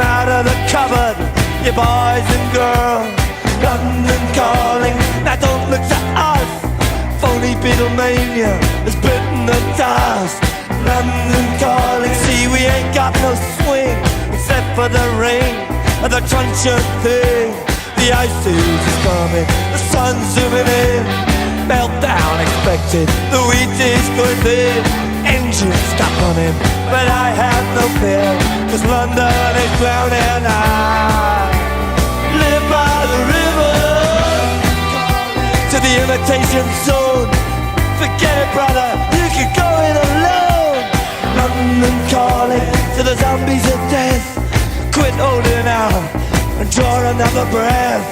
out of the cupboard, you boys and girls. London calling, now don't look to us. Phony Beatlemania has bitten the dust. London calling, see we ain't got no swing except for the rain and the truncheon thing. The ice age is coming, the sun's zooming in. Meltdown expected, the wheat is going thin. Engines stop running, but I have no fear, 'cause London is drowning. I live by the river, to the imitation zone. Forget it, brother, you can go it alone. London calling to the zombies of death. Quit holding out and draw another breath.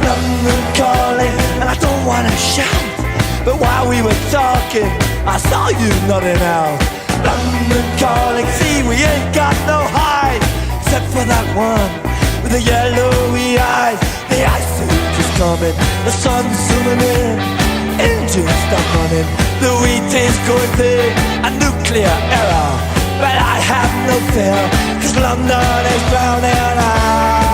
London calling, and I don't wanna shout, but while we were talking, I saw you nodding out. London calling, see we ain't got no hide, except for that one with the yellowy eyes. The ice age is coming, the sun's zooming in. Engines stop running, the wheat is going thin. A nuclear error, but I have no fear, 'cause London is drowning out.